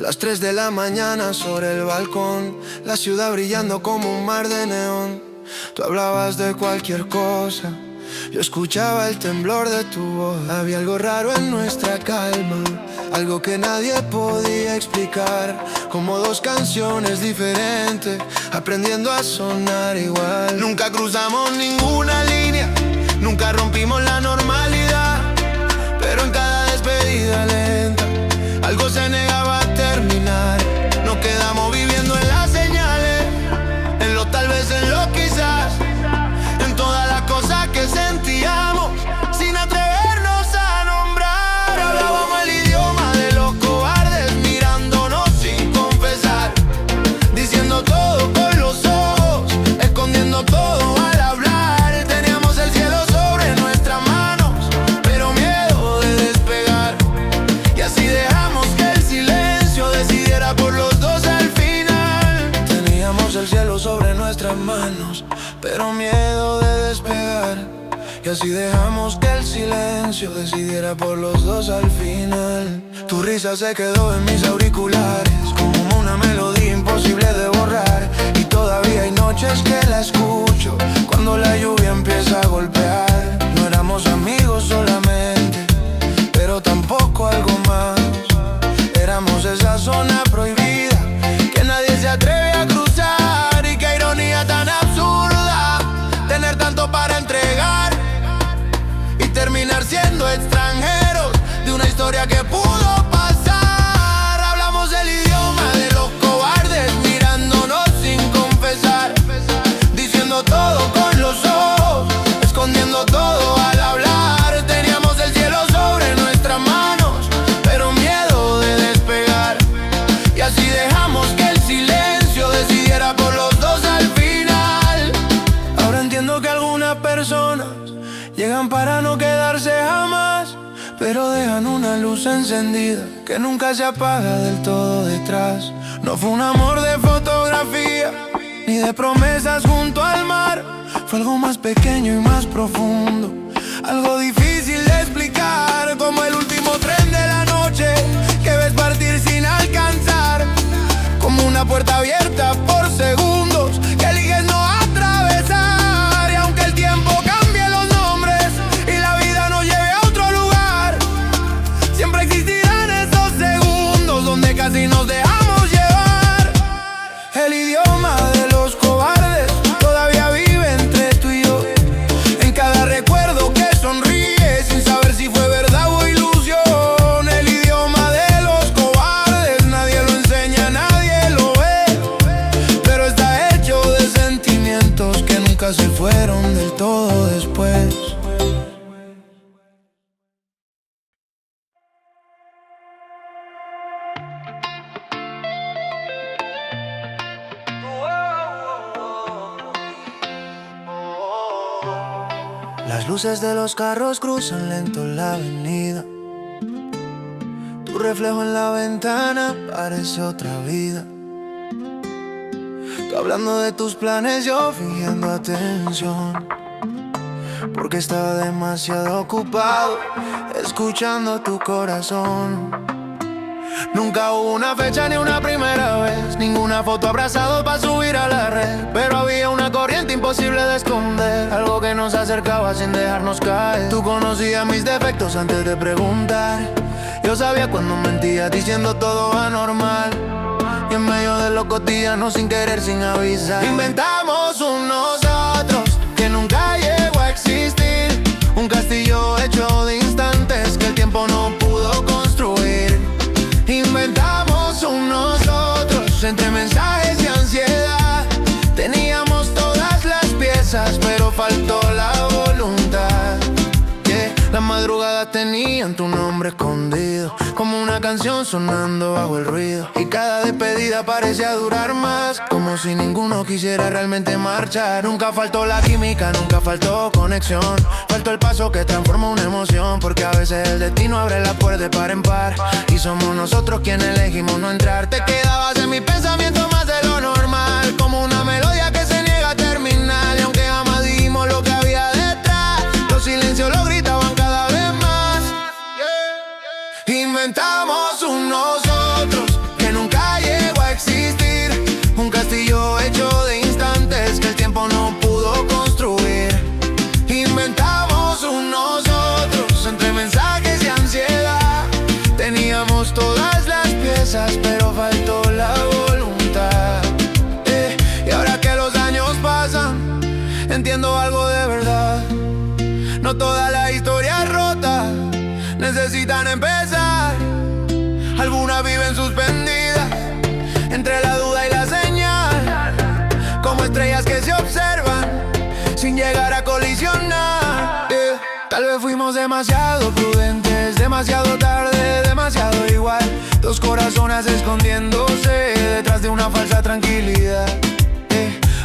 Las 3 de la mañana sobre el balcón, la ciudad brillando como un mar de neón. Tú hablabas de cualquier cosa, yo escuchaba el temblor de tu voz. Había algo raro en nuestra calma, algo que nadie podía explicar. Como dos canciones diferentes, aprendiendo a sonar igual. Nunca cruzamos ninguna línea, nunca rompimos la normalidad. Pero en cada despedida lenta, algo se negaba a terminar. Nos quedamos viviendo en las señales, en lo tal vez, en lo quizás, en todas las cosas que sentíamos sin atrevernos a nombrar. Hablábamos el idioma de los cobardes, mirándonos sin confesar, diciendo todo con los ojos, escondiendo todo al hablar. Teníamos el cielo sobre nuestras manos, pero miedo de despegar. Y así dejamos que el silencio decidiera por los dos al final. Teníamos el cielo sobre nuestras manos, pero miedo de despegar. Y así dejamos que el silencio decidiera por los dos al final. Tu risa se quedó en mis auriculares, como una melodía imposible de borrar. Y todavía hay noches que la escucho, cuando la lluvia empieza a golpear. No éramos amigos solamente, pero tampoco algo más. Éramos esa zona prohibida que nadie se atreve a cruzar. Y qué ironía tan absurda, tener tanto para entregar y terminar siendo extranjeros de una historia que pudo pasar. Hablamos el idioma de los cobardes, mirándonos sin confesar, diciendo todo con los ojos, escondiendo todo al hablar. Teníamos el cielo sobre nuestras manos, pero miedo de despegar. Y así dejamos que el silencio decidiera por los dos al final. Ahora entiendo que algunas personas llegan para no quedarse jamás, pero dejan una luz encendida que nunca se apaga del todo detrás. No fue un amor de fotografía, ni de promesas junto al mar. Fue algo más pequeño y más profundo, algo difícil de explicar. Como el último tren de la noche que ves partir sin alcanzar, como una puerta abierta por segundos que eliges no atravesar. Y aunque el tiempo cambie los nombres y la vida nos lleve a otro lugar, siempre existirán esos segundos donde casi nos dejamos llevar. El idioma de los cobardes todavía vive entre tú y yo, en cada recuerdo que sonríe sin saber si fue verdad o ilusión. El idioma de los cobardes nadie lo enseña, nadie lo ve, pero está hecho de sentimientos que nunca se fueron del todo después. Las luces de los carros cruzan lento la avenida. Tu reflejo en la ventana parece otra vida. Tú hablando de tus planes, yo fingiendo atención, porque estaba demasiado ocupado escuchando tu corazón. Nunca hubo una fecha ni una primera vez, ninguna foto abrazado para subir a la red, pero había una corriente imposible de esconder, algo que nos acercaba sin dejarnos caer. Tú conocías mis defectos antes de preguntar, yo sabía cuando mentías diciendo todo anormal. Y en medio de lo cotidiano, sin querer, sin avisar, inventamos un nosotros que nunca llegó a existir, un castillo hecho de instantes que el tiempo no pudo construir. Inventamos un nosotros entre mensajes y ansiedad. Teníamos todas las piezas, pero faltó la voluntad. Las madrugadas tenían tu nombre escondido, como una canción sonando bajo el ruido. Y cada despedida parecía durar más, como si ninguno quisiera realmente marchar. Nunca faltó la química, nunca faltó conexión. Faltó el paso que transforma una emoción, porque a veces el destino abre la puerta de par en par, y somos nosotros quienes elegimos no entrar. Te quedabas en mi pensamiento más de lo normal, como una melodía que se niega a terminar. Y aunque jamás dijimos lo que había detrás, los silencios lo gritaban cada vez más. Inventamos un nosotros que nunca Un castillo hecho de instantes que el tiempo no pudo construir. Inventamos un nosotros entre mensajes y ansiedad. Teníamos todas las piezas, pero faltó la voluntad. Y ahora que los años pasan, entiendo algo de verdad. No toda la historia es rota, necesitan empezar. Algunas viven suspendidas entre la duda y la señal, como estrellas que se observan sin llegar a colisionar. Tal vez fuimos demasiado prudentes, demasiado tarde, demasiado igual. Dos corazones escondiéndose detrás de una falsa tranquilidad.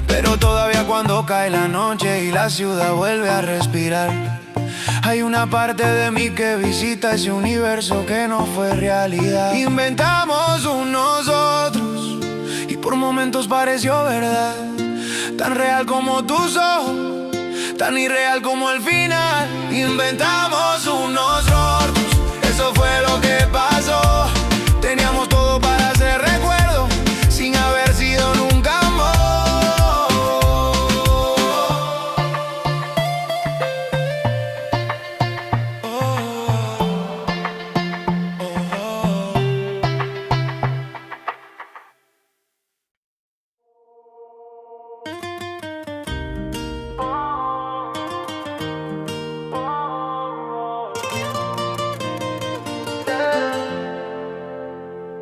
Pero todavía cuando cae la noche y la ciudad vuelve a respirar, hay una parte de mí que visita ese universo que no fue realidad. Inventamos un nosotros y por momentos pareció verdad, tan real como tus ojos, tan irreal como el final. Inventamos un nosotros, eso fue lo que pasó. Teníamos todo para ser recuerdo, sin haber sido nunca amor.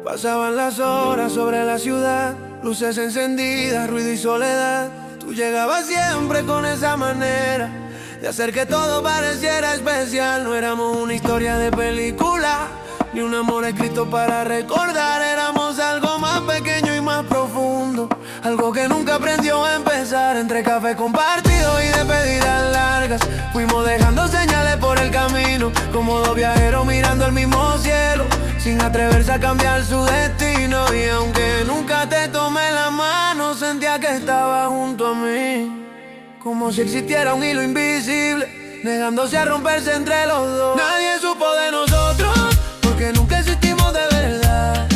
Pasaban las horas sobre la ciudad, luces encendidas, ruido y soledad. Tú llegabas siempre con esa manera de hacer que todo pareciera especial. No éramos una historia de película, ni un amor escrito para recordar. Éramos algo más pequeño y más profundo, algo que nunca aprendió a empezar. Entre café compartido y despedidas largas, fuimos dejando señales por el camino, como dos viajeros mirando el mismo cielo, sin atreverse a cambiar su destino. Y aunque nunca te tomé la mano, sentía que estaba junto a mí, como si existiera un hilo invisible, negándose a romperse entre los dos. Nadie supo de nosotros, porque nunca existimos de verdad.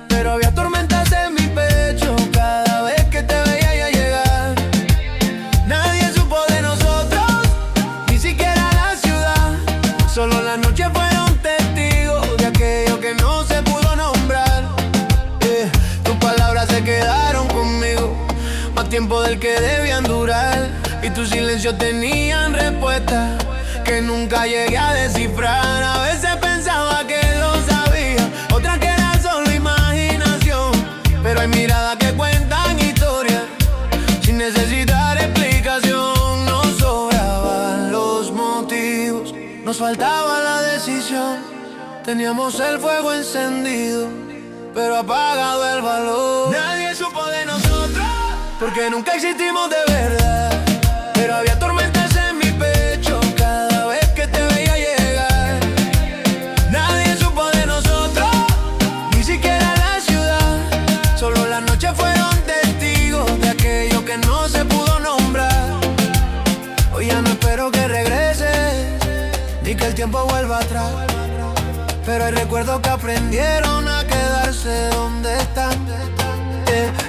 Pero había tormentas en mi pecho cada vez que te veía ya llegar. Nadie supo de nosotros, ni siquiera la ciudad. Solo las noches fueron testigos de aquello que no se pudo nombrar. Tus palabras se quedaron conmigo más tiempo del que debían durar, y tus silencios tenían respuestas que nunca llegué a descifrar. A veces pensaba que lo sabía, otras que era solo imaginación, pero hay miradas que cuentan historias sin necesitar explicación. Nos sobraban los motivos, nos faltaba la decisión. Teníamos el fuego encendido, pero apagado el valor. Nadie supo de nosotros, porque nunca existimos de verdad. Pero había tormentas en mi pecho cada vez que te veía llegar. Nadie supo de nosotros, ni siquiera la ciudad. Solo las noches fueron testigos de aquello que no se pudo nombrar. Hoy ya no espero que regreses, ni que el tiempo vuelva atrás, pero hay recuerdos que aprendieron a quedarse donde están.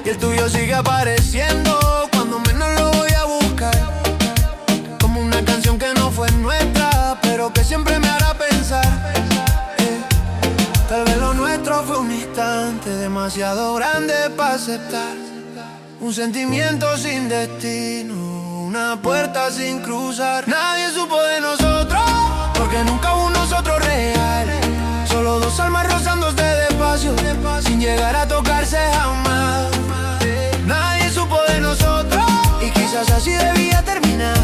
Y el tuyo sigue apareciendo cuando menos lo voy a buscar, como una canción que no fue nuestra, pero que siempre me hará pensar. Tal vez lo nuestro fue un instante demasiado grande para aceptar, un sentimiento sin destino, una puerta sin cruzar. Nadie supo de nosotros, porque nunca hubo un nosotros real. Solo dos almas rozándose despacio, sin llegar a tocarse jamás. Nadie supo de nosotros, y quizás así debía terminar,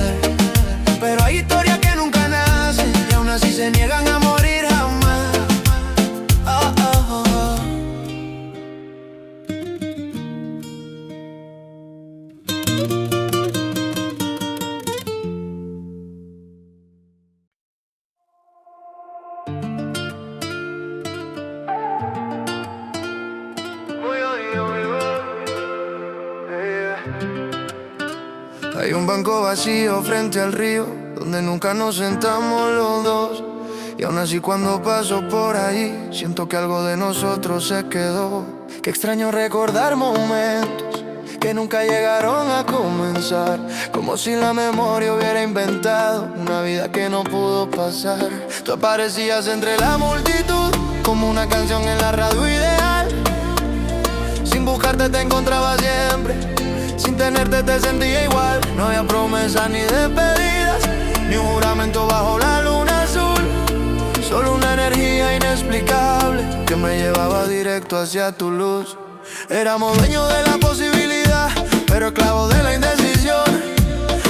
pero hay historias que nunca nacen y aún así se niegan a morir jamás. Oh, oh, oh, oh. Hay un banco vacío frente al río, donde nunca nos sentamos los dos. Y aún así cuando paso por ahí, siento que algo de nosotros se quedó. Qué extraño recordar momentos que nunca llegaron a comenzar. Como si la memoria hubiera inventado una vida que no pudo pasar. Tú aparecías entre la multitud como una canción en la radio ideal. Sin buscarte te encontraba siempre, sin tenerte te sentía igual. No había promesas ni despedidas, ni un juramento bajo la luna azul. Solo una energía inexplicable que me llevaba directo hacia tu luz. Éramos dueños de la posibilidad, pero esclavos de la indecisión.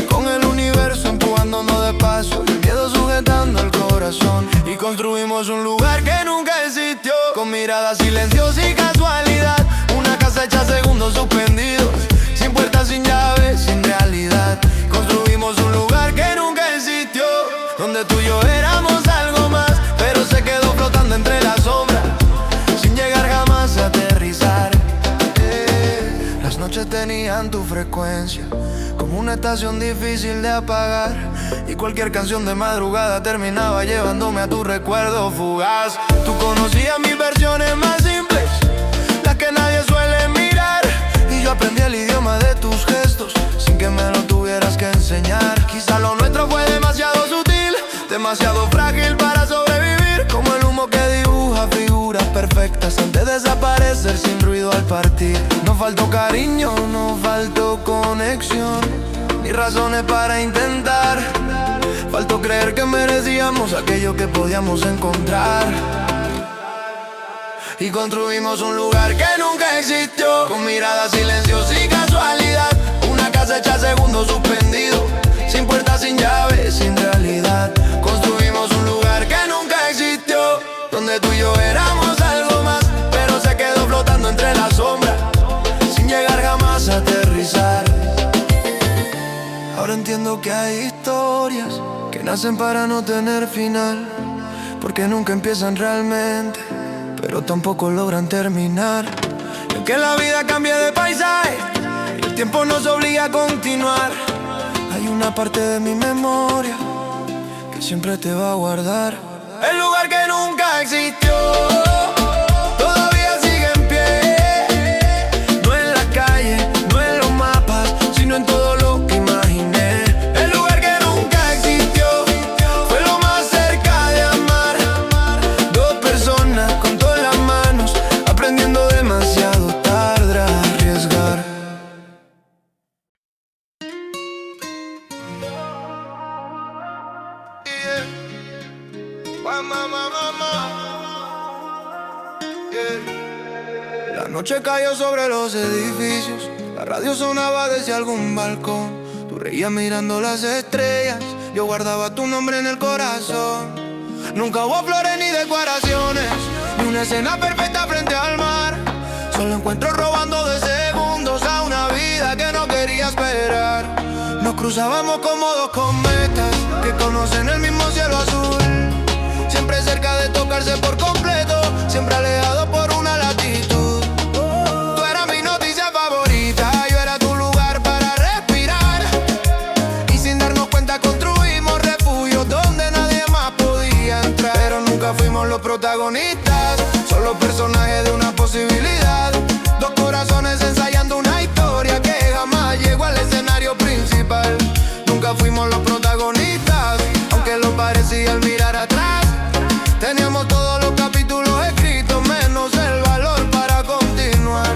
Con el universo empujándonos despacio, el miedo sujetando el corazón. Y construimos un lugar que nunca existió, con miradas, silencios y casualidad. Una casa hecha segundos suspendidos, sin puertas, sin llaves, sin realidad. Construimos un lugar que nunca existió, donde tú y yo éramos algo más, pero se quedó flotando entre las sombras, sin llegar jamás a aterrizar. Las noches tenían tu frecuencia, como una estación difícil de apagar. Y cualquier canción de madrugada terminaba llevándome a tu recuerdo fugaz. Tú conocías mis versiones más simples, las que nadie suele mirar. Y yo aprendí el idioma de tus gestos, sin que me lo tuvieras que enseñar. Quizá lo nuestro fue demasiado sutil, demasiado frágil para sobrevivir. Como el humo que dibuja figuras perfectas antes de desaparecer sin ruido al partir. No faltó cariño, no faltó conexión, ni razones para intentar. Faltó creer que merecíamos aquello que podíamos encontrar. Y construimos un lugar que nunca existió, con miradas, silencios y casualidad. Una casa hecha segundos suspendidos, sin puertas, sin llaves, sin realidad. Construimos un lugar que nunca existió, donde tú y yo éramos algo más, pero se quedó flotando entre las sombras, sin llegar jamás a aterrizar. Ahora entiendo que hay historias que nacen para no tener final, porque nunca empiezan realmente, pero tampoco logran terminar. Y aunque la vida cambie de paisaje y el tiempo nos obliga a continuar, hay una parte de mi memoria que siempre te va a guardar. El lugar que nunca existió todavía sigue en pie, no en la calle, no en los mapas, sino en todo lo que imaginé. El lugar que nunca existió fue lo más cerca de amar. Dos personas con todas las manos, aprendiendo demasiado tarde a arriesgar. La noche cayó sobre los edificios, la radio sonaba desde algún balcón. Tú reías mirando las estrellas, yo guardaba tu nombre en el corazón. Nunca hubo flores ni decoraciones, ni una escena perfecta frente al mar. Solo encuentros robando de segundos a una vida que no quería esperar. Nos cruzábamos como dos cometas que conocen el mismo cielo azul, siempre cerca de tocarse por completo, siempre alejado por una latitud. Tú eras mi noticia favorita, yo era tu lugar para respirar. Y sin darnos cuenta construimos refugios donde nadie más podía entrar. Pero nunca fuimos los protagonistas, solo personajes de una posibilidad. Dos corazones ensayando una historia que jamás llegó al escenario principal. Nunca fuimos los protagonistas, aunque lo parecía al mirar atrás. Teníamos todos los capítulos escritos, menos el valor para continuar.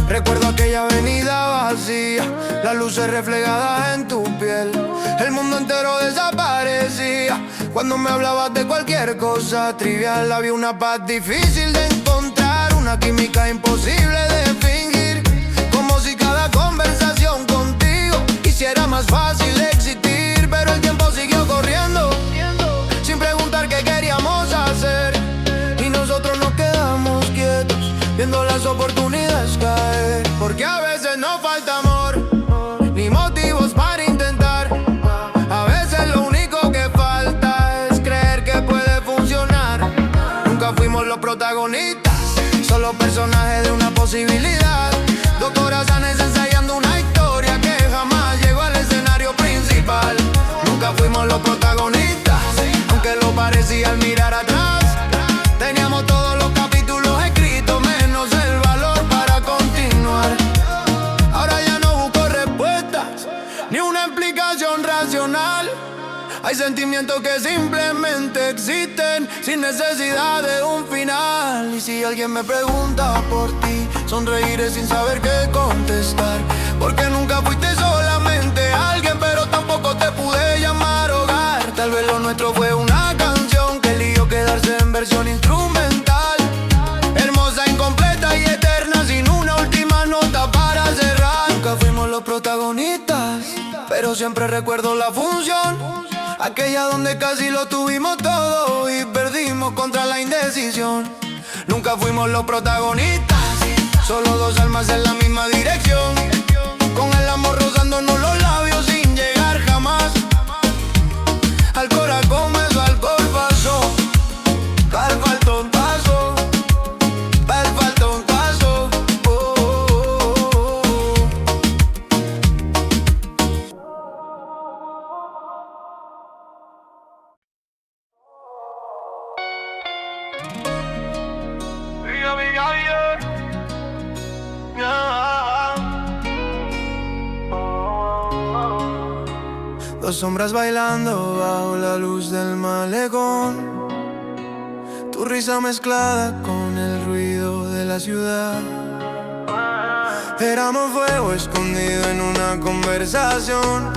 Recuerdo aquella avenida vacía, las luces reflejadas en tu piel. El mundo entero desaparecía cuando me hablabas de cualquier cosa trivial. Había una paz difícil de encontrar, una química imposible de fingir. Como si cada conversación contigo hiciera más fácil existir. Pero el tiempo siguió corriendo, sin preguntar qué queríamos hacer. Y nosotros nos quedamos quietos, viendo las oportunidades caer. Porque a veces no falta amor, ni motivos para intentar. A veces lo único que falta es creer que puede funcionar. Nunca fuimos los protagonistas, solo personajes de una posibilidad. Hay sentimientos que simplemente existen sin necesidad de un final. Y si alguien me pregunta por ti, sonreiré sin saber qué contestar. Porque nunca fuiste solamente alguien, pero tampoco te pude llamar hogar. Tal vez lo nuestro fue una canción que eligió quedarse en versión instrumental, hermosa, incompleta y eterna, sin una última nota para cerrar. Nunca fuimos los protagonistas, pero siempre recuerdo la función, aquella donde casi lo tuvimos todo y perdimos contra la indecisión. Nunca fuimos los protagonistas, solo dos almas en la misma dirección, con el amor rozándonos los labios sin llegar jamás al corazón. Eso alcohol pasó, pa'l faltó un paso, pa'l faltó un paso. Dos sombras bailando bajo la luz del malecón, tu risa mezclada con el ruido de la ciudad. Éramos fuego escondido en una conversación,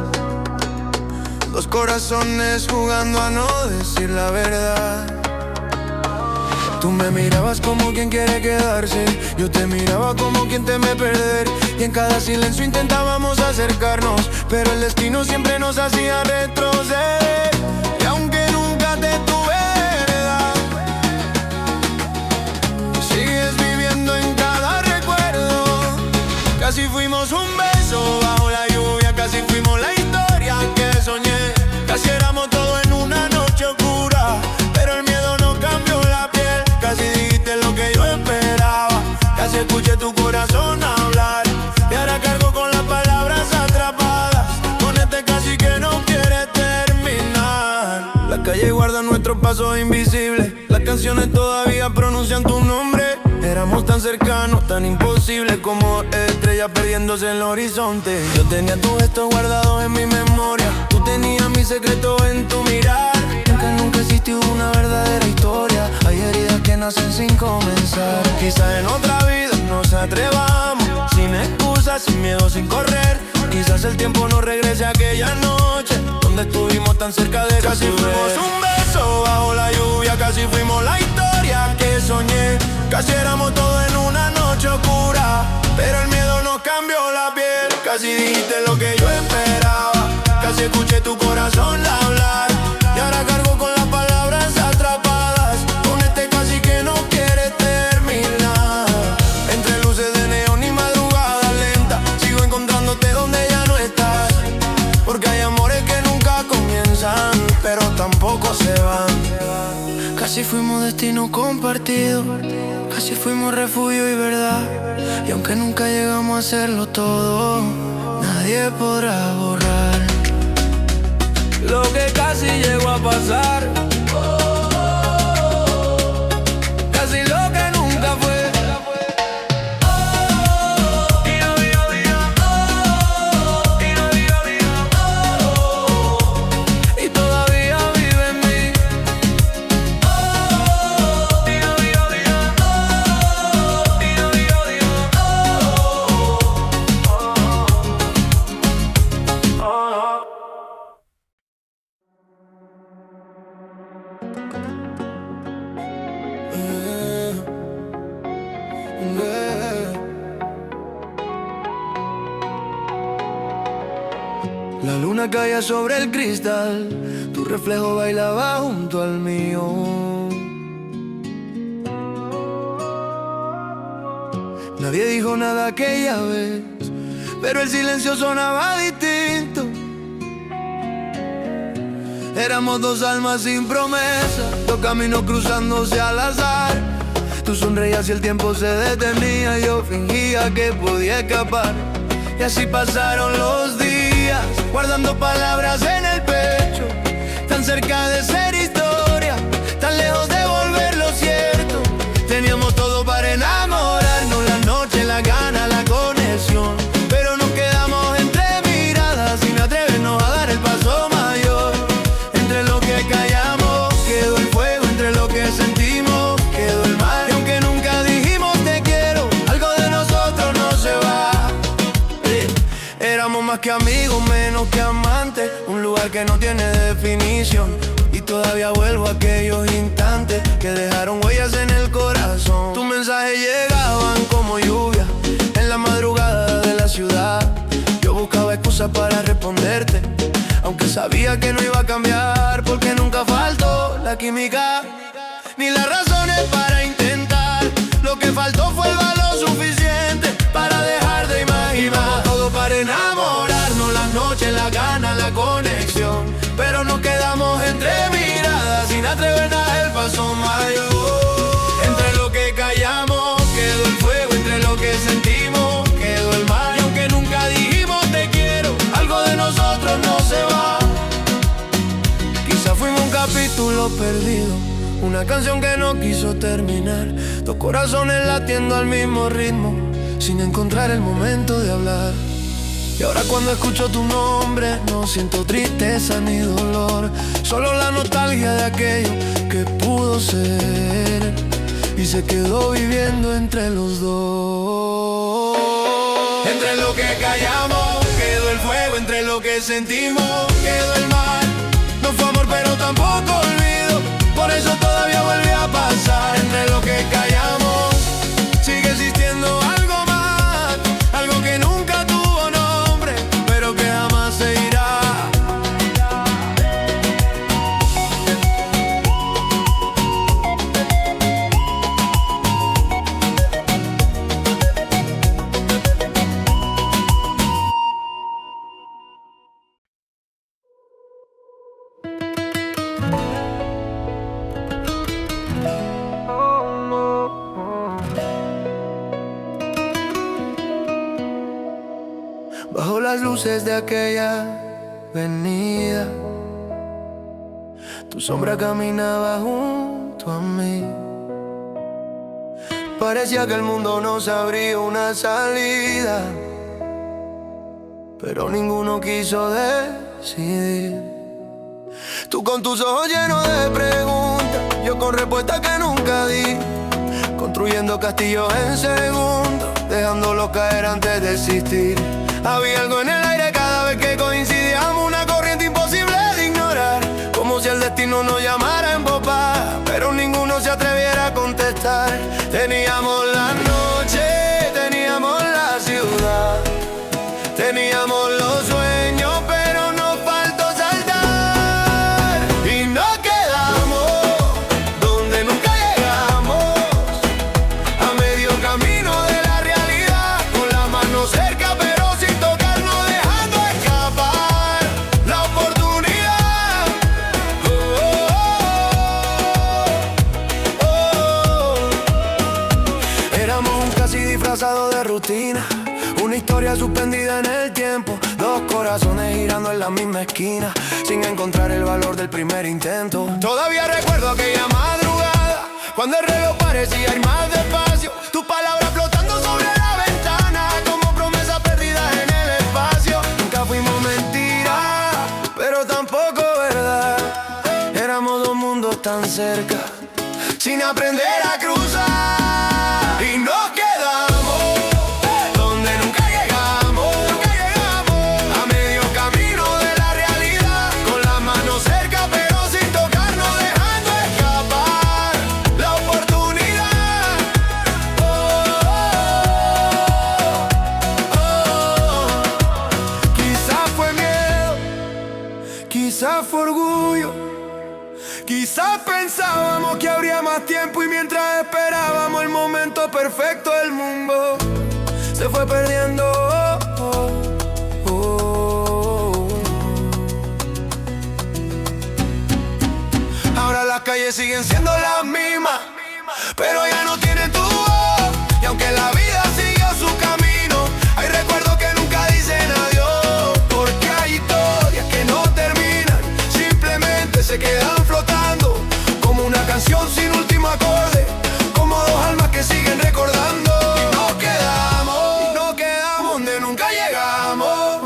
dos corazones jugando a no decir la verdad. Tú me mirabas como quien quiere quedarse, yo te miraba como quien teme perder. Y en cada silencio intentábamos acercarnos, pero el destino siempre nos hacía retroceder. Y aunque nunca te tuve heredad, sigues viviendo en cada recuerdo. Casi fuimos un beso bajo la lluvia, casi fuimos la historia que soñé. Casi éramos todo en una noche oscura, pero el miedo no cambió la piel. Casi dijiste lo que yo esperaba, casi escuché tu corazón hablar. Y ahora cargo con las palabras atrapadas, con este casi que no quiere terminar. La calle guarda nuestros pasos invisibles, las canciones todavía pronuncian tu nombre. Éramos tan cercanos, tan imposibles como estrellas perdiéndose en el horizonte. Yo tenía tus gestos guardados en mi memoria, tú tenías mi secreto en tu mirar. Aunque nunca existió una verdadera historia, hay heridas que nacen sin comenzar. Quizás en otra vida nos atrevamos, sin excusas, sin miedo, sin correr. Quizás el tiempo no regrese a aquella noche donde estuvimos tan cerca de casi fuimos un beso bajo la lluvia, casi fuimos la historia que soñé. Casi éramos todo en una noche oscura, pero el miedo nos cambió la piel. Casi dijiste lo que yo esperaba, casi escuché tu corazón hablar. Y ahora cargo con las palabras atrapadas, con este casi que no quiere terminar. Entre luces de neón y madrugada lenta, sigo encontrándote donde ya no estás. Porque hay amores que nunca comienzan, pero tampoco se van. Casi fuimos destino compartido, casi fuimos refugio y verdad. Y aunque nunca llegamos a hacerlo todo, nadie podrá borrar lo que casi llegó a pasar. Casi lo que nunca fue. Y todavía vive en mí. La luna caía sobre el cristal, tu reflejo bailaba junto al mío. Nadie dijo nada aquella vez, pero el silencio sonaba distinto. Éramos dos almas sin promesa, dos caminos cruzándose al azar. Tú sonreías y el tiempo se detenía, yo fingía que podía escapar. Y así pasaron los días, guardando palabras en el pecho, tan cerca de ser historia, tan lejos de volverlo cierto. Teníamos todo para enamorarnos, la noche, la gana, la conexión, pero nos quedamos entre miradas sin atrevernos a dar el paso mayor. Éramos más que amigos, menos que amantes. Un lugar que no tiene definición. Y todavía vuelvo a aquellos instantes que dejaron huellas en el corazón. Tus mensajes llegaban como lluvia en la madrugada de la ciudad. Yo buscaba excusas para responderte, aunque sabía que no iba a cambiar, porque nunca faltó la química ni las razones para intentar. Lo que faltó fue el valor suficiente para dejar de imaginar. Todo para enamorarnos, las noches, la gana, la conexión. Pero nos quedamos entre miradas sin atrevernos a dar el paso mayor. Entre lo que callamos quedó el fuego, entre lo que sentimos quedó el mar. Y aunque nunca dijimos te quiero, algo de nosotros no se va. Quizá fuimos un capítulo perdido, una canción que no quiso terminar. Dos corazones latiendo al mismo ritmo, sin encontrar el momento de hablar. Y ahora cuando escucho tu nombre no siento tristeza ni dolor, solo la nostalgia de aquello que pudo ser y se quedó viviendo entre los dos. Entre lo que callamos quedó el fuego, entre lo que sentimos quedó el mar. No fue amor pero tampoco olvido, por eso todavía vuelve a pasar. Entre lo que callamos sigue existiendo algo más, algo que nunca tuvo nombre, pero que jamás se irá. Bajo las luces de aquella avenida, tu sombra caminaba junto a mí. Parecía que el mundo nos abría una salida, pero ninguno quiso decidir. Tú con tus ojos llenos de preguntas, yo con respuestas que nunca di, construyendo castillos en segundos, dejándolos caer antes de existir. Había algo en el aire cada vez que coincidíamos, una corriente imposible de ignorar, como si el destino nos llamara en popa, pero ninguno se atreviera a contestar. Teníamos la noche, teníamos la ciudad, teníamos los sueños, pero nos faltó saltar. Y nos quedamos donde nunca llegamos, a medio camino de la realidad, con la mano cerca pero de rutina, una historia suspendida en el tiempo, dos corazones girando en la misma esquina, sin encontrar el valor del primer intento. Todavía recuerdo aquella madrugada, cuando el reloj parecía ir más despacio, tus palabras flotando sobre la ventana, como promesas perdidas en el espacio. Nunca fuimos mentiras, pero tampoco verdad. Éramos dos mundos tan cerca, sin aprender a cruzar. Y nos quedamos donde nunca llegamos, a medio camino de la realidad, con las manos cerca pero sin tocarnos, dejando escapar la oportunidad. Quizás fue miedo, quizás fue orgullo, quizás pensábamos que habría más tiempo, y mientras esperábamos el momento perfecto, el mundo se fue perdiendo. Ahora las calles siguen siendo las mismas, pero ya no tienen tu voz. Y aunque la vida siguió su camino, hay recuerdos que nunca dicen adiós, porque hay historias que no terminan, simplemente se quedan flotando, como una canción sin último acorde, como dos almas que siguen recordando. Y nos quedamos donde nunca llegamos,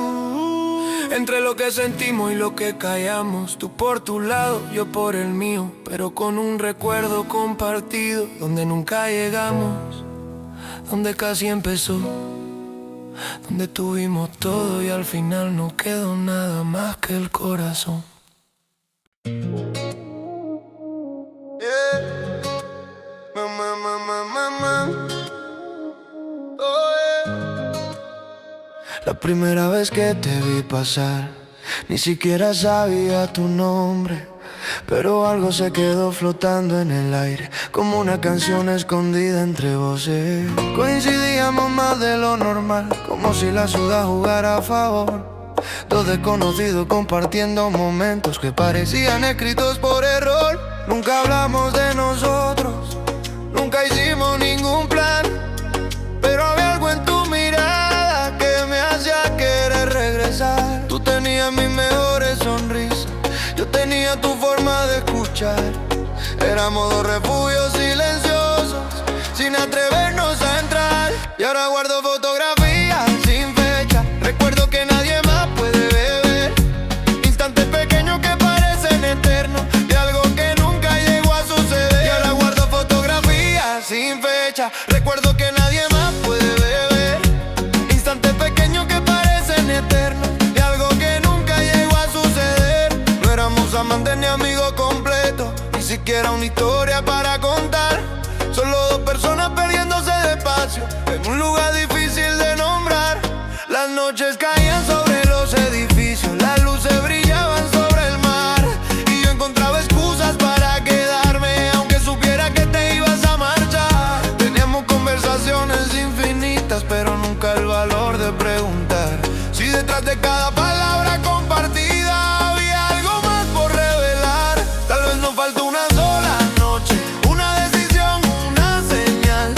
entre lo que sentimos y lo que callamos. Tú por tu lado, yo por el mío, pero con un recuerdo compartido, donde nunca llegamos, donde casi empezó donde tuvimos todo y al final no quedó nada más que el corazón. La primera vez que te vi pasar, ni siquiera sabía tu nombre, pero algo se quedó flotando en el aire, como una canción escondida entre voces. Coincidíamos más de lo normal, como si la ciudad jugara a favor. Dos desconocidos compartiendo momentos que parecían escritos por error. Nunca hablamos de nosotros, nunca hicimos ningún plan, pero había algo en tu mirada que me hacía querer regresar. Tú tenías mis mejores sonrisas, yo tenía tu forma de escuchar. Éramos dos refugios silenciosos, sin atrevernos a entrar. Y ahora guardo fotografías sin fecha, recuerdo que nadie más puede beber. Instantes pequeños que parecen eternos, de algo que nunca llegó a suceder. Y ahora guardo fotografías sin fecha, recuerdo que nadie más puede beber. Instantes pequeños que parecen eternos, de algo que nunca llegó a suceder. No éramos amantes ni amigos completos, ni siquiera una historia para contar. Solo dos personas perdiéndose despacio en un lugar difícil de nombrar. Las noches caían sobre los edificios, las luces brillaban sobre el mar, y yo encontraba excusas para quedarme, aunque supiera que te ibas a marchar. Teníamos conversaciones infinitas, pero nunca el valor de preguntar si detrás de cada palabra compartida había algo más por revelar. Tal vez nos faltó una sola noche, una decisión, una señal.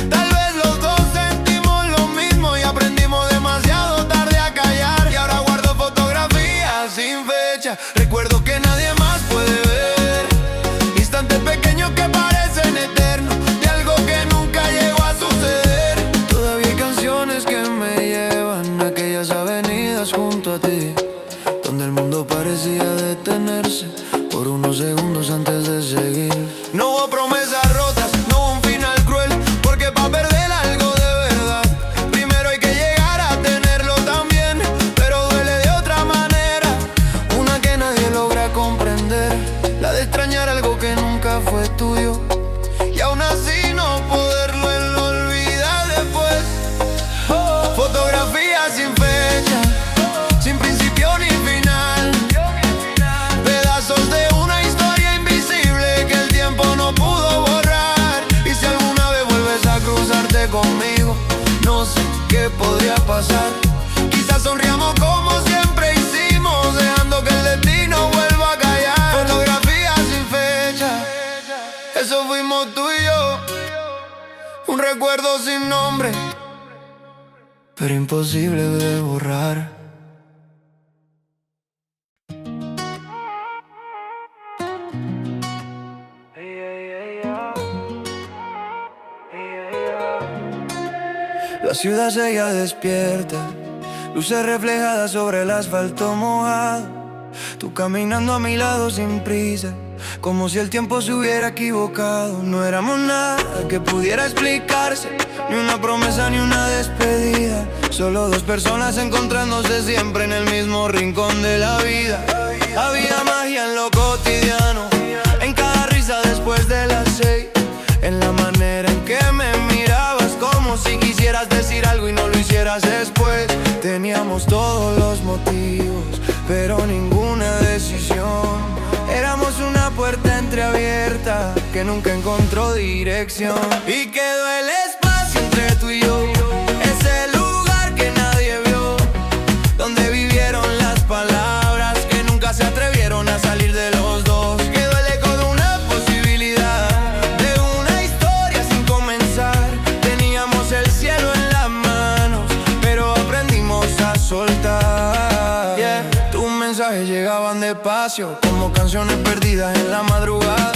Tal vez los dos sentimos lo mismo y aprendimos demasiado tarde a callar. Y ahora guardo fotografías sin fecha, recuerdo que nadie más puede ver. Instantes pequeños que parecen eternos, de algo que nunca llegó a suceder. Todavía hay canciones que me llevan a aquellas avenidas junto a ti, donde el mundo parecía detenerse por unos segundos antes de seguir. No hubo promesas rotas, no hubo un final cruel, porque pa' perder algo de verdad primero hay que llegar a tenerlo también, pero duele de otra manera, una que nadie logra comprender, la de extrañar algo que nunca fue tuyo y aún así no poderlo olvidar después. Fotografías sin fecha, sin principio ni final, pedazos de una historia invisible que el tiempo no pudo borrar. Y si alguna vez vuelves a cruzarte conmigo, no sé qué podría pasar. Quizás sonriamos como siempre hicimos, dejando que el destino vuelva a callar. Fotografías sin fecha, eso fuimos tú y yo, un recuerdo sin nombre, pero imposible de borrar. La ciudad seguía despierta, luces reflejadas sobre el asfalto mojado. Tú caminando a mi lado sin prisa, como si el tiempo se hubiera equivocado. No éramos nada que pudiera explicarse, ni una promesa ni una despedida. Solo dos personas encontrándose siempre en el mismo rincón de la vida. Había magia en lo cotidiano, en cada risa después de las 6, en la manera en que me mirabas, como si quisieras decir algo y no lo hicieras después. Teníamos todos los motivos, pero ninguna decisión. Éramos una puerta entreabierta que nunca encontró dirección. Y quedó el espacio entre tú y yo, ese lugar que nadie vio, donde vivieron las palabras que nunca se atrevieron a salir de los dos. Quedó el eco de una posibilidad, de una historia sin comenzar. Teníamos el cielo en las manos, pero aprendimos a soltar. Yeah. Tus mensajes llegaban despacio, como canciones perdidas en la madrugada.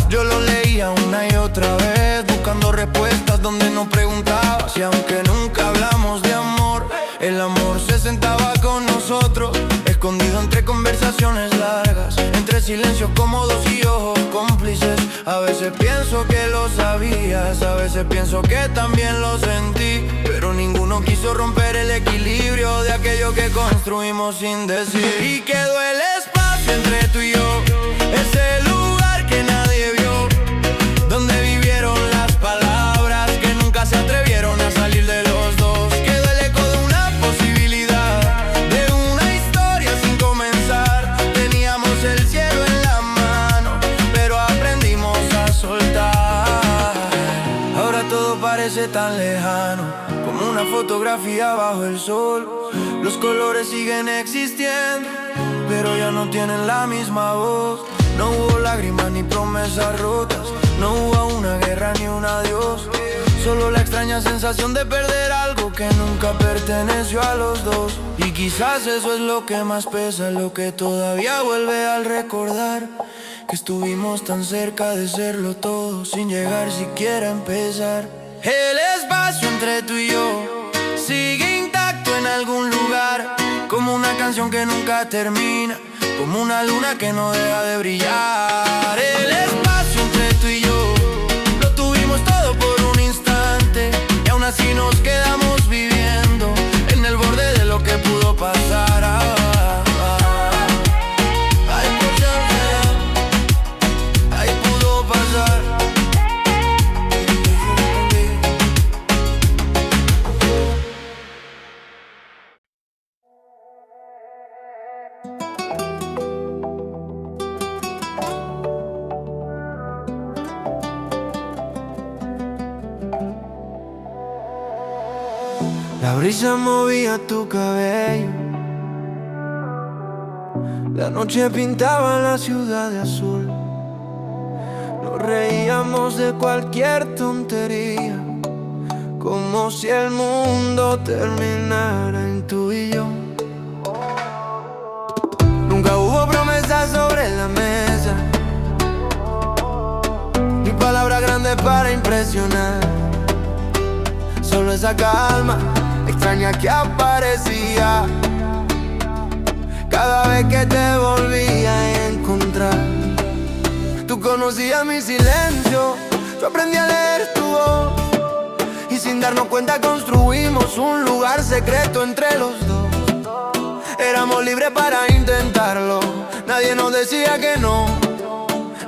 Yo lo leía una y otra vez, buscando respuestas donde no preguntabas. Y aunque nunca hablamos de amor, el amor se sentaba con nosotros, escondido entre conversaciones largas, entre silencios cómodos y ojos cómplices. A veces pienso que lo sabías, a veces pienso que también lo sentí, pero pero ninguno quiso romper el equilibrio de aquello que construimos sin decir. Y quedó el espacio entre tú y yo, ese lugar que nadie vio, donde vivieron las palabras que nunca se atrevieron a salir de los dos. Quedó el eco de una posibilidad, de una historia sin comenzar. Teníamos el cielo en la mano, pero aprendimos a soltar. Ahora todo parece tan lejano, como una fotografía bajo el sol. Los colores siguen existiendo, pero ya no tienen la misma voz. No hubo lágrimas ni promesas rotas, no hubo una guerra ni un adiós. Solo la extraña sensación de perder algo que nunca perteneció a los dos. Y quizás eso es lo que más pesa, lo que todavía vuelve al recordar que estuvimos tan cerca de serlo todo, sin llegar siquiera a empezar. El espacio entre tú y yo sigue intacto en algún lugar, como una canción que nunca termina, como una luna que no deja de brillar. El espacio entre tú y yo lo tuvimos todo por un instante, y aún así nos quedamos viviendo en el borde de lo que pudo pasar. Ahí pudo pasar. La brisa movía tu cabello, la noche pintaba la ciudad de azul. Nos reíamos de cualquier tontería, como si el mundo terminara en tú y yo. Nunca hubo promesas sobre la mesa, ni palabras grandes para impresionar. Solo esa calma extraña que aparecía cada vez que te volvía a encontrar. Tú conocías mi silencio, yo aprendí a leer tu voz, y sin darnos cuenta construimos un lugar secreto entre los dos. Éramos libres para intentarlo, nadie nos decía que no,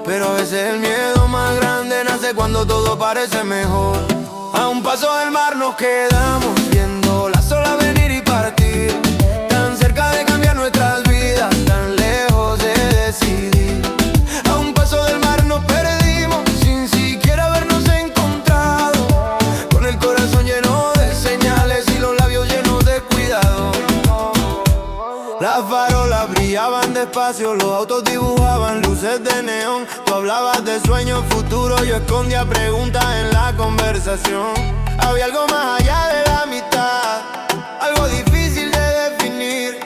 pero a veces el miedo más grande nace cuando todo parece mejor. A un paso del mar nos quedamos, viendo las olas venir y partir, tan cerca de cambiar nuestras vidas, tan lejos de decidir. A un paso del mar nos perdimos, sin siquiera habernos encontrado, con el corazón lleno de señales y los labios llenos de cuidado. Las farolas brillaban despacio, los autos dibujaban luces de neón. Tú hablabas de sueños futuros, yo escondía preguntas en la conversación. Había algo más allá de la mitad, algo difícil de definir,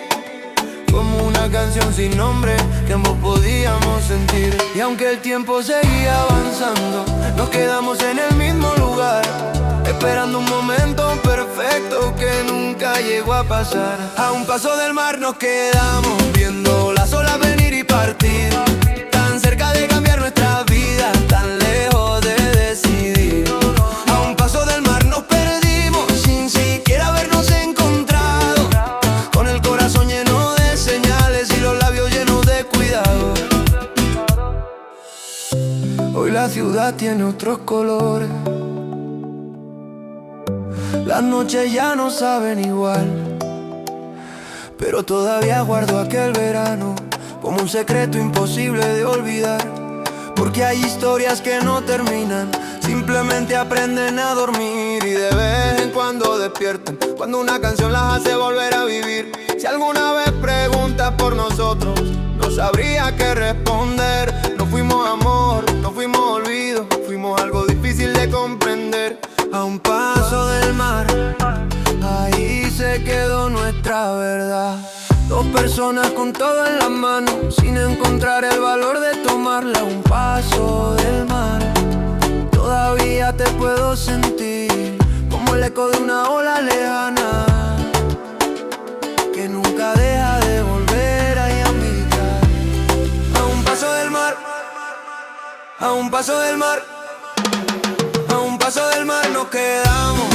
como una canción sin nombre que ambos podíamos sentir. Y aunque el tiempo seguía avanzando, nos quedamos en el mismo lugar, esperando un momento perfecto que nunca llegó a pasar. A un paso del mar nos quedamos, viendo las olas venir y partir, tan cerca de cambiar nuestras vidas, tan lejos de decidir. A un paso del mar nos perdimos, sin siquiera habernos encontrado, con el corazón lleno de señales y los labios llenos de cuidado. Hoy la ciudad tiene otros colores, las noches ya no saben igual, pero todavía guardo aquel verano como un secreto imposible de olvidar. Porque hay historias que no terminan, simplemente aprenden a dormir, y de vez en cuando despiertan cuando una canción las hace volver a vivir. Si alguna vez preguntas por nosotros, no sabría qué responder. No fuimos amor, no fuimos olvido, fuimos algo difícil de comprender. A un paso del mar, ahí se quedó nuestra verdad. Dos personas con todo en las manos, sin encontrar el valor de tomarla. A un paso del mar, todavía te puedo sentir, como el eco de una ola lejana, que nunca deja de volver a invitar. A un paso del mar, a un paso del mar, a un paso del mar nos quedamos,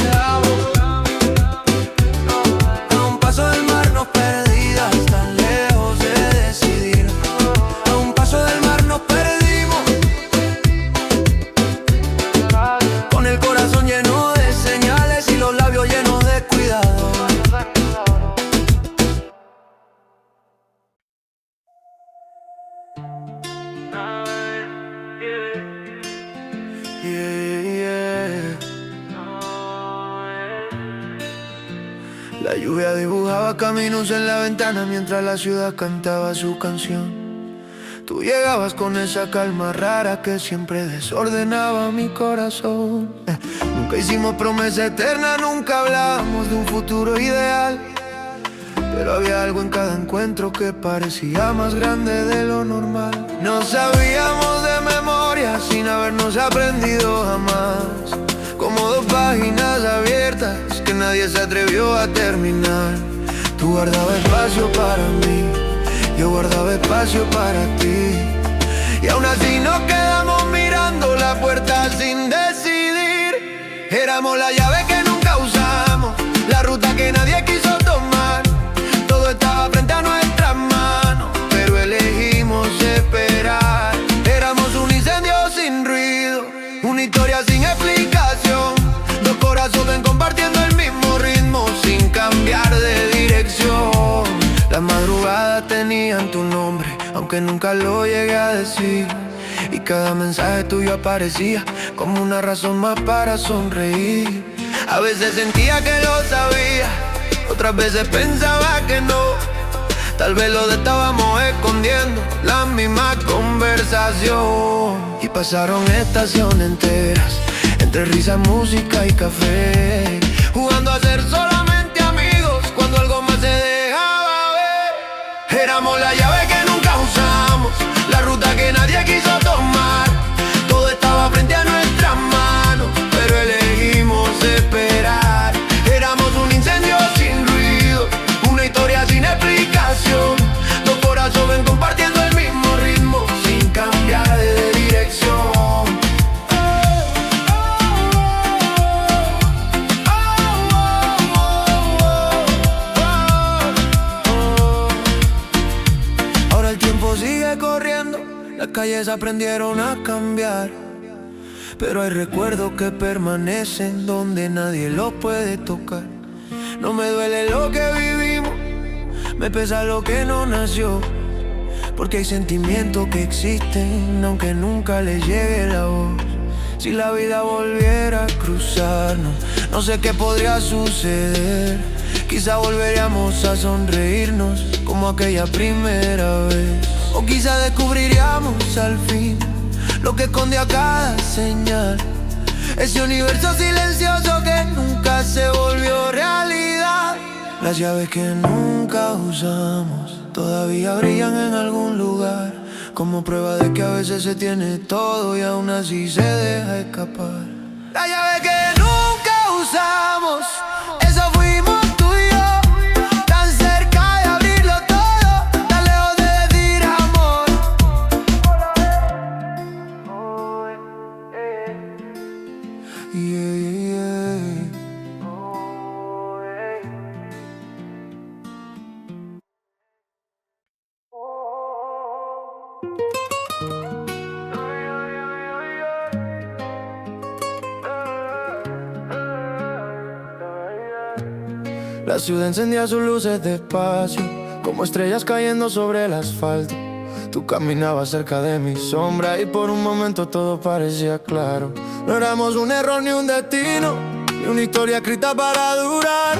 lluvia dibujaba caminos en la ventana mientras la ciudad cantaba su canción. Tú llegabas con esa calma rara que siempre desordenaba mi corazón. Nunca hicimos promesa eterna, nunca hablábamos de un futuro ideal, pero había algo en cada encuentro que parecía más grande de lo normal. Nos sabíamos de memoria sin habernos aprendido jamás, como dos páginas abiertas que nadie se atrevió a terminar. Tú guardabas espacio para mí, yo guardaba espacio para ti, y aún así nos quedamos mirando la puerta sin decidir. Éramos la llave que nunca usamos, la ruta que nadie quiso tomar. Todo estaba frente a nuestras manos, pero elegimos esperar. Éramos un incendio sin ruido, una historia sin explicación, dos corazones compartiendo el mismo ritmo sin cambiar de dirección. Las madrugadas tenían tu nombre, aunque nunca lo llegué a decir, y cada mensaje tuyo aparecía como una razón más para sonreír. A veces sentía que lo sabía, otras veces pensaba que no. Tal vez lo estábamos escondiendo, la misma conversación. Y pasaron estaciones enteras, entre risas, música y café, jugando a ser solamente amigos cuando algo más se dejaba ver. Éramos la llave que nunca usamos, la ruta que nadie quiso tomar. Todo estaba frente a nuestras manos, pero elegimos esperar. Éramos un incendio sin ruido, una historia sin explicación, dos corazones compartiendo el mismo ritmo sin cambiar de dirección. Ahora el tiempo sigue corriendo, las calles aprendieron a cambiar, pero hay recuerdos que permanecen donde nadie los puede tocar. No me duele lo que vivimos, me pesa lo que no nació, porque hay sentimientos que existen aunque nunca les llegue la voz. Si la vida volviera a cruzarnos, no sé qué podría suceder. Quizá volveríamos a sonreírnos como aquella primera vez, o quizá descubriríamos al fin lo que esconde a cada señal, ese universo silencioso que nunca se volvió realidad. Las llaves que nunca usamos todavía brillan en algún lugar, como prueba de que a veces se tiene todo y aún así se deja escapar. La llave que nunca usamos, eso fuimos tú y yo, tan cerca de abrirlo todo, tan lejos de decir amor. Yeah, yeah, yeah. La ciudad encendía sus luces despacio, como estrellas cayendo sobre el asfalto. Tú caminabas cerca de mi sombra y por un momento todo parecía claro. No éramos un error ni un destino, ni una historia escrita para durar.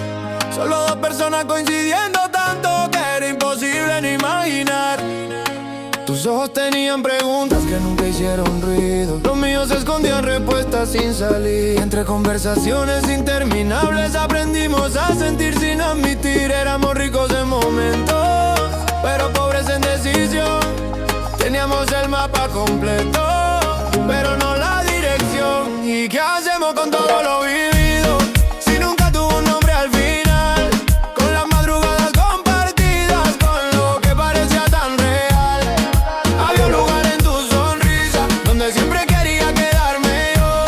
Solo dos personas coincidiendo tanto que era imposible ni imaginar. Tus ojos tenían preguntas que nunca hicieron ruido, los míos escondían respuestas sin salir. Entre conversaciones interminables aprendimos a sentir sin admitir. Éramos ricos en momentos, pero pobres en decisión. Teníamos el mapa completo, pero no la dirección. ¿Y qué hacemos con todo lo vivido si nunca tuvo un nombre al final? Con las madrugadas compartidas, con lo que parecía tan real. Había un lugar en tu sonrisa donde siempre quería quedarme yo,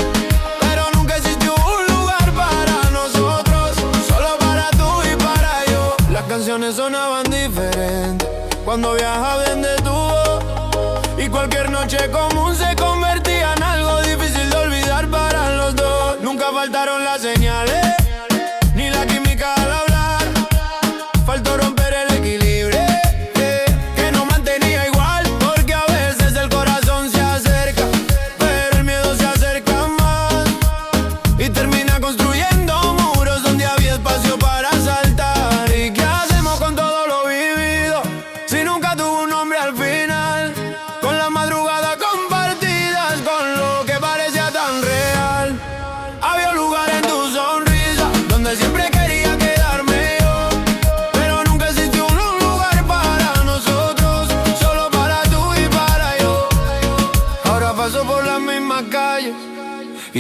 pero nunca existió un lugar para nosotros, solo para tú y para yo. Las canciones sonaban diferentes cuando viajaba desde tu voz, y cualquier noche común se convertía en algo difícil de olvidar para los dos. Nunca faltaron las señales, ni la química al hablar. Faltó romper el equilibrio, que nos mantenía igual. Porque a veces el corazón se acerca, pero el miedo se acerca más, y termina construyendo muros donde había espacio para saltar.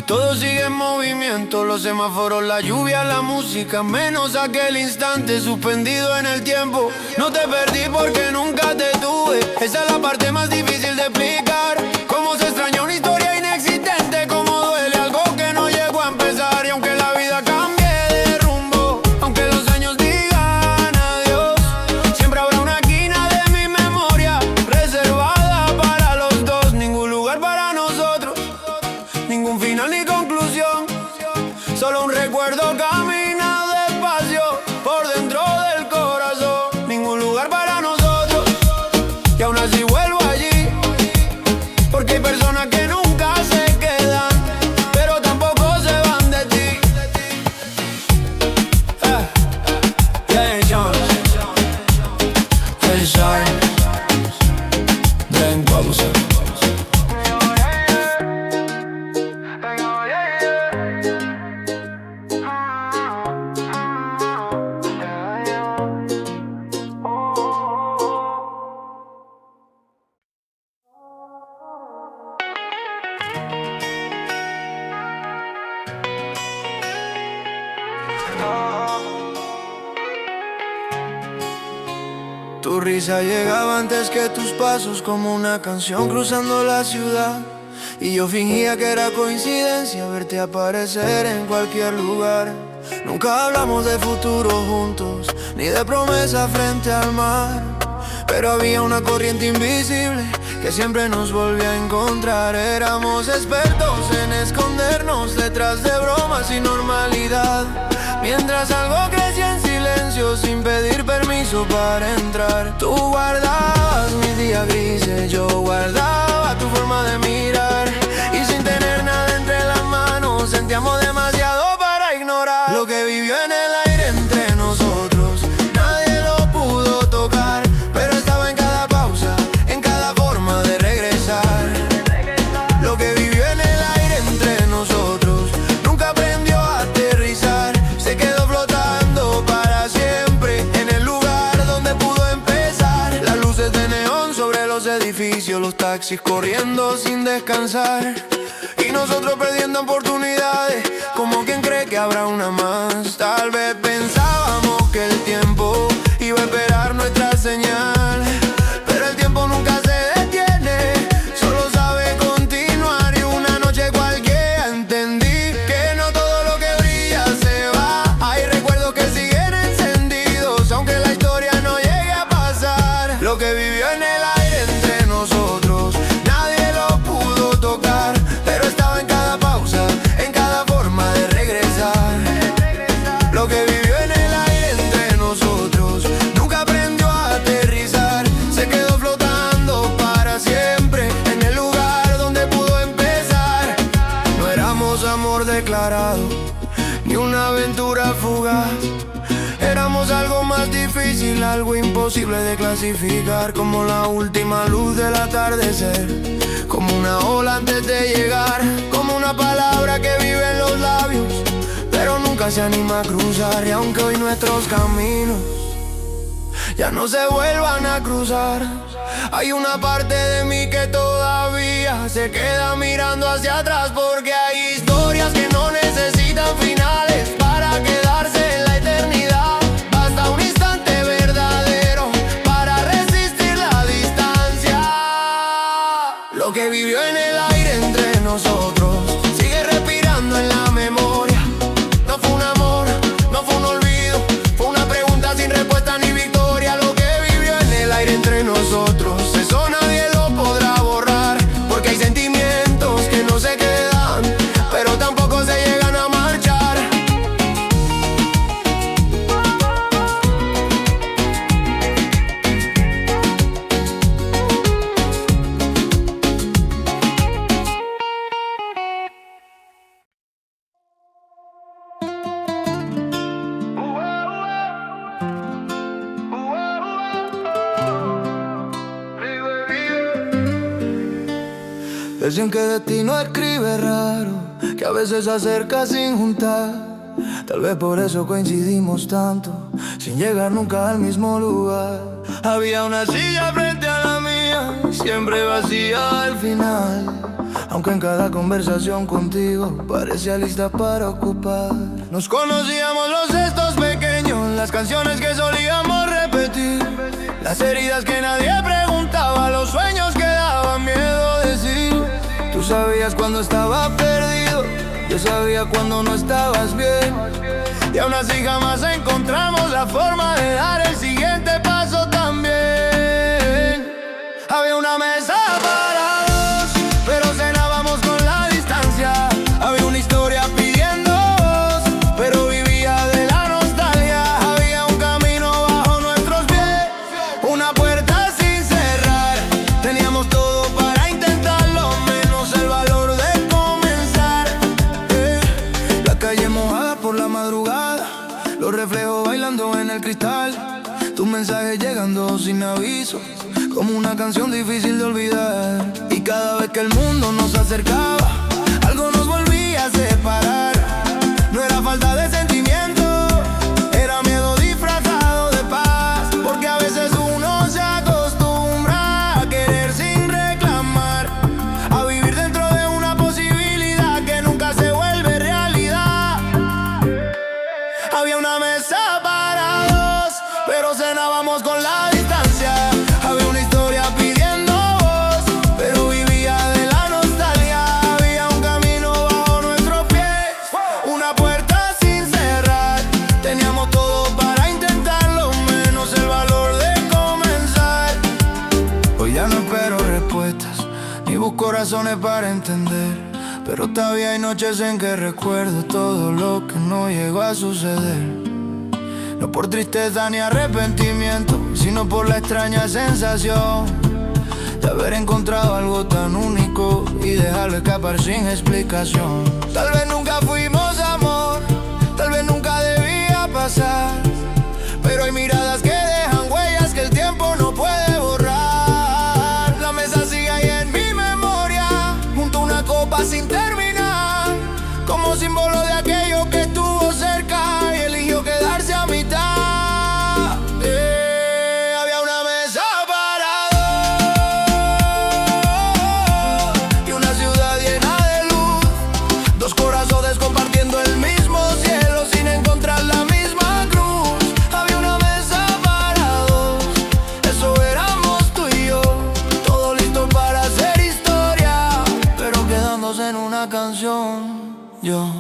todo sigue en movimiento, los semáforos, la lluvia, la música, menos aquel instante suspendido en el tiempo. No te perdí porque nunca te tuve, esa es la parte más difícil de explicar. Cómo se extraña una historia inexistente, cómo duele algo que no llegó a empezar. Y aunque la vida cambie de rumbo, aunque los años digan adiós, siempre habrá una esquina de mi memoria reservada para los dos. Ningún lugar para nosotros, ningún final ni conclusión, solo un recuerdo camina despacio por dentro del corazón. Ningún lugar para nosotros, y aún así vuelvo allí, porque hay personas que nunca se quedan, pero tampoco se van de ti. Jason, Dren Pausa. Tu risa llegaba antes que tus pasos, como una canción cruzando la ciudad. Y yo fingía que era coincidencia verte aparecer en cualquier lugar. Nunca hablamos de futuro juntos, ni de promesa frente al mar, pero había una corriente invisible que siempre nos volvía a encontrar. Éramos expertos en escondernos detrás de bromas y normalidad, mientras algo crecía en silencio sin pedir permiso para entrar. Tú guardabas mis días grises, yo guardaba tu forma de mirar, y sin tener nada entre las manos sentíamos demasiado para ignorar lo que vivió en el aire entre nosotros. Nadie lo pudo tocar, pero estaba en cada pausa, en cada forma de regresar. Lo que vivió en el aire entre nosotros nunca aprendió a aterrizar, se quedó flotando para siempre en el lugar donde pudo empezar. Las luces de neón sobre los edificios, los taxis corriendo sin descansar, y nosotros perdiendo oportunidades como quien cree que habrá una más. Tal vez pensábamos que el tiempo iba a esperar nuestra señal, pero el tiempo nunca se detiene, solo sabe continuar. Y una noche cualquiera entendí que no todo lo que brilla se va, hay recuerdos que siguen encendidos aunque la historia no llegue a pasar. Lo que vivió en el aire entre nosotros nadie lo pudo tocar, pero estaba en cada pausa, en cada forma de regresar. Lo que vivió en el aire entre nosotros nunca aprendió a aterrizar, se quedó flotando para siempre en el lugar donde pudo empezar. No éramos amor declarado, ni una aventura fugaz, éramos algo más difícil, algo imposible de clasificar, como la última luz del atardecer, como una ola antes de llegar, como una palabra que vive en los labios pero nunca se anima a cruzar. Y aunque hoy nuestros caminos ya no se vuelvan a cruzar, hay una parte de mí que todavía se queda mirando hacia atrás, porque hay historias que no necesitan finales para quedarse en la eternidad. Basta un instante verdadero para resistir la distancia. Lo que vivió en el aire entre nosotros sigue respirando en la memoria. No fue un amor, no fue un olvido, fue una pregunta sin respuesta ni victoria. Lo que vivió en el aire entre nosotros, eso nadie lo podrá borrar, porque hay sentimientos que no se quedan, pero tampoco se llegan a marchar. Dicen que destino escribe raro, que a veces se acerca sin juntar. Tal vez por eso coincidimos tanto, sin llegar nunca al mismo lugar. Había una silla frente a la mía, siempre vacía al final. aunque en cada conversación contigo parecía lista para ocupar. Nos conocíamos los gestos pequeños, las canciones que solíamos repetir, las heridas que nadie preguntaba, los sueños que daban miedo decir. Tú sabías cuando estaba perdido, yo sabía cuando no estabas bien, y aún así jamás encontramos la forma de dar el siguiente paso también. Había una mesa para dos, pero cenábamos con la distancia. Había una historia pidiendo voz, pero vivía de la nostalgia. Había un camino bajo nuestros pies, una puerta sin cerrar. Teníamos todo para intentarlo, menos el valor de comenzar. La calle mojada por la madrugada, los reflejos bailando en el cristal, tus mensajes llegando sin aviso, como una canción difícil de olvidar. Y cada vez que el mundo nos acercaba, algo nos volvía a separar. No era falta de sentimiento, era miedo disfrazado de paz. Porque a veces uno se acostumbra a querer sin reclamar, a vivir dentro de una posibilidad que nunca se vuelve realidad. Había una mesa para dos, pero cenábamos con la distancia. Había una historia pidiendo voz, pero vivía de la nostalgia. Había un camino bajo nuestros pies, una puerta sin cerrar. Teníamos todo para intentarlo, menos el valor de comenzar. Hoy ya no espero respuestas, ni busco razones para entender, pero todavía hay noches en que recuerdo todo lo que no llegó a suceder. No por tristeza ni arrepentimiento, sino por la extraña sensación de haber encontrado algo tan único y dejarlo escapar sin explicación. Tal vez nunca fuimos amor, tal vez nunca debía pasar, pero hay miradas que dejan huellas que el tiempo no puede borrar. La mesa sigue ahí en mi memoria, junto a una copa sin terminar, como símbolo de aquello que estuvo cerca y eligió quedarse a mitad. Había una mesa para dos y una ciudad llena de luz, dos corazones compartiendo el mismo cielo sin encontrar la misma cruz. Había una mesa para dos, eso éramos tú y yo, todo listo para hacer historia, pero quedándose en una canción. Yo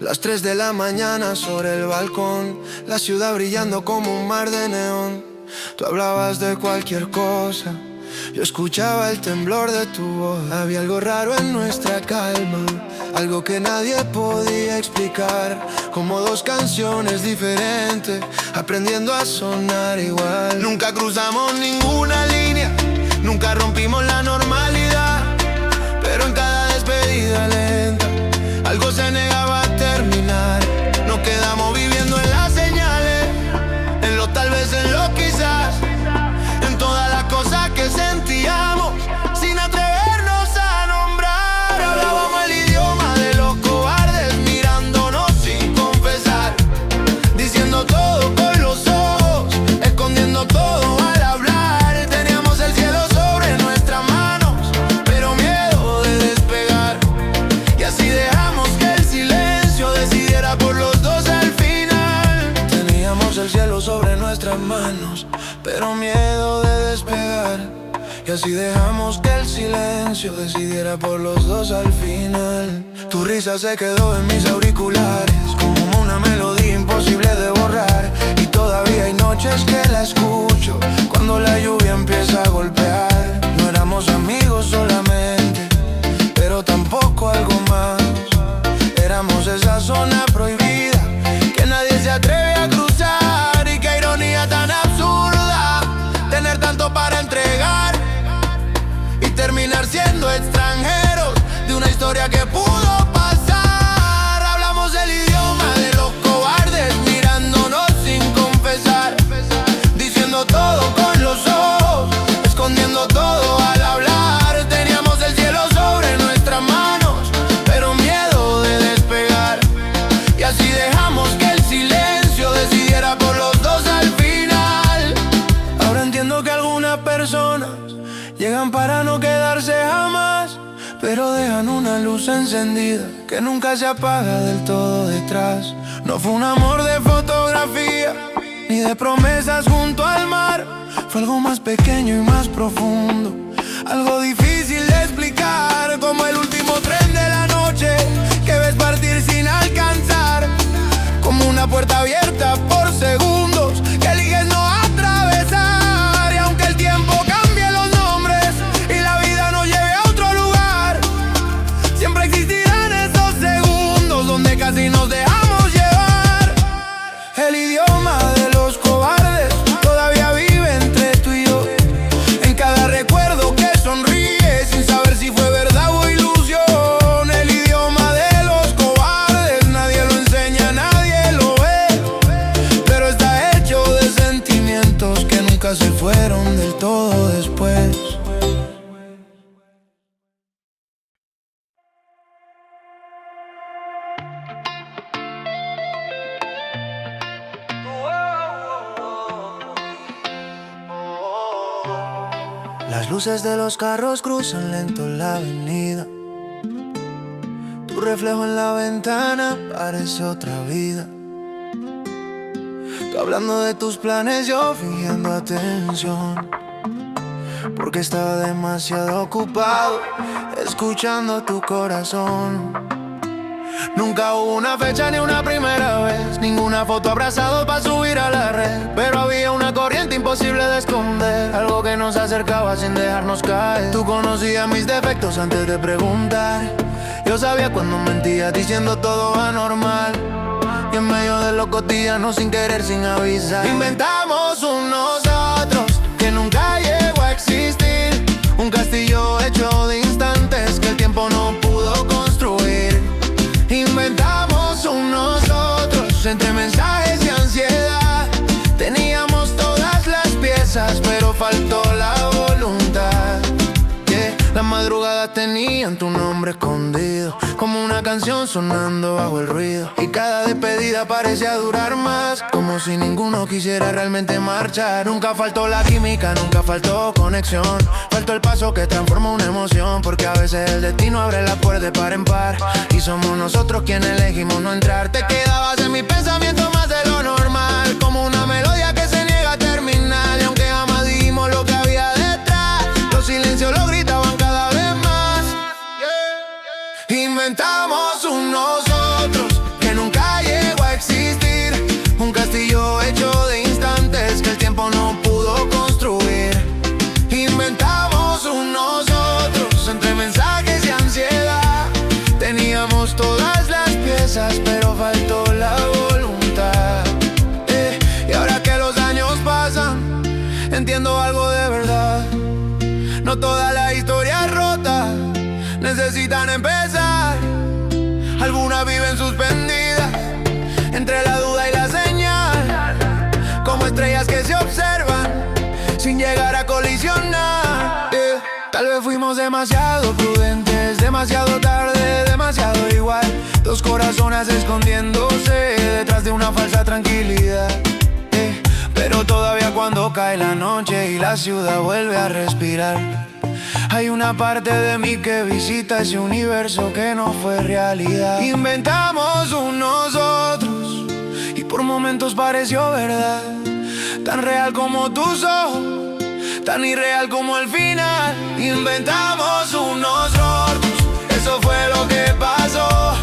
Las 3 de la mañana sobre el balcón, la ciudad brillando como un mar de neón. Tú hablabas de cualquier cosa, yo escuchaba el temblor de tu voz. Había algo raro en nuestra calma, algo que nadie podía explicar, como dos canciones diferentes, aprendiendo a sonar igual. Nunca cruzamos ninguna línea, nunca rompimos la normalidad, pero en cada despedida lenta algo se negaba a terminar. Nos quedamos viviendo en las señales, en lo tal vez, en lo quizás, en todas las cosas que sentíamos sin atrevernos a nombrar. Hablábamos el idioma de los cobardes, mirándonos sin confesar, diciendo todo con los ojos, escondiendo todo al hablar. Teníamos el cielo sobre nuestras manos, pero miedo de despegar, y así dejamos que el silencio decidiera por los dos al final. Teníamos el cielo sobre nuestras manos, pero miedo de despegar, y así dejamos que el silencio decidiera por los dos al final. Tu risa se quedó en mis auriculares, como una melodía imposible de borrar, y todavía hay noches que la escucho cuando la lluvia empieza a golpear. No éramos amigos solamente, pero tampoco algo más. Éramos esa zona prohibida que nadie se atreve a cruzar, y qué ironía tan absurda tener tanto para entregar y terminar siendo extranjeros de una historia que pudo pasar. Hablamos el idioma de los cobardes, mirándonos sin confesar, diciendo todo con los ojos, escondiendo personas llegan para no quedarse jamás, pero dejan una luz encendida que nunca se apaga del todo detrás. No fue un amor de fotografía, ni de promesas junto al mar. Fue algo más pequeño y más profundo, algo difícil de explicar, como el último tren de la noche que ves partir sin alcanzar, como una puerta abierta por segundos que eliges no atravesar. Y aunque el tiempo cambie los nombres y la vida nos lleve a otro lugar, siempre existirán esos segundos donde casi nos dejamos llevar. El idioma de los cobardes todavía vive entre tú y yo, en cada recuerdo que sonríe sin saber si fue verdad o ilusión. El idioma de los cobardes nadie lo enseña, nadie lo ve, pero está hecho de sentimientos que nunca se fueron del todo después. Las luces de los carros cruzan lento la avenida. Tu reflejo en la ventana parece otra vida. Tú hablando de tus planes, yo fingiendo atención, porque estaba demasiado ocupado escuchando tu corazón. Nunca hubo una fecha ni una primera vez, ninguna foto abrazado para subir a la red, pero había una corriente imposible de esconder, algo que nos acercaba sin dejarnos caer. Tú conocías mis defectos antes de preguntar, yo sabía cuando mentías diciendo todo anormal, y en medio de lo cotidiano sin querer, sin avisar, inventamos un nosotros que nunca llegó a existir, un castillo hecho de instantes que el tiempo no pudo construir. Inventamos un nosotros entre mensajes y ansiedad. Teníamos todas las piezas, pero faltó la voluntad. Las madrugadas tenían tu nombre escondido, como una canción sonando bajo el ruido, y cada despedida parecía durar más, como si ninguno quisiera realmente marchar. Nunca faltó la química, nunca faltó conexión, faltó el paso que transforma una emoción, porque a veces el destino abre la puerta de par en par, y somos nosotros quienes elegimos no entrar. Te quedabas en mi pensamiento más de lo normal, como una melodía que se niega a terminar, y aunque jamás dijimos lo que había detrás, los silencios lo gritaban cada vez más. Inventamos un nosotros que nunca llegó a existir, un castillo hecho de instantes que el tiempo no pudo construir. Inventamos un nosotros entre mensajes y ansiedad. Teníamos todas las piezas, pero faltó la voluntad. Y ahora que los años pasan, entiendo algo de verdad. No toda la historia es rota, necesitan empezar. Algunas viven suspendidas entre la duda y la señal, como estrellas que se observan sin llegar a colisionar. Tal vez fuimos demasiado prudentes, demasiado tarde, demasiado igual. Dos corazones escondiéndose detrás de una falsa tranquilidad. Pero todavía cuando cae la noche y la ciudad vuelve a respirar, hay una parte de mí que visita ese universo que no fue realidad. Inventamos un nosotros y por momentos pareció verdad, tan real como tus ojos, tan irreal como el final. Inventamos un nosotros, eso fue lo que pasó.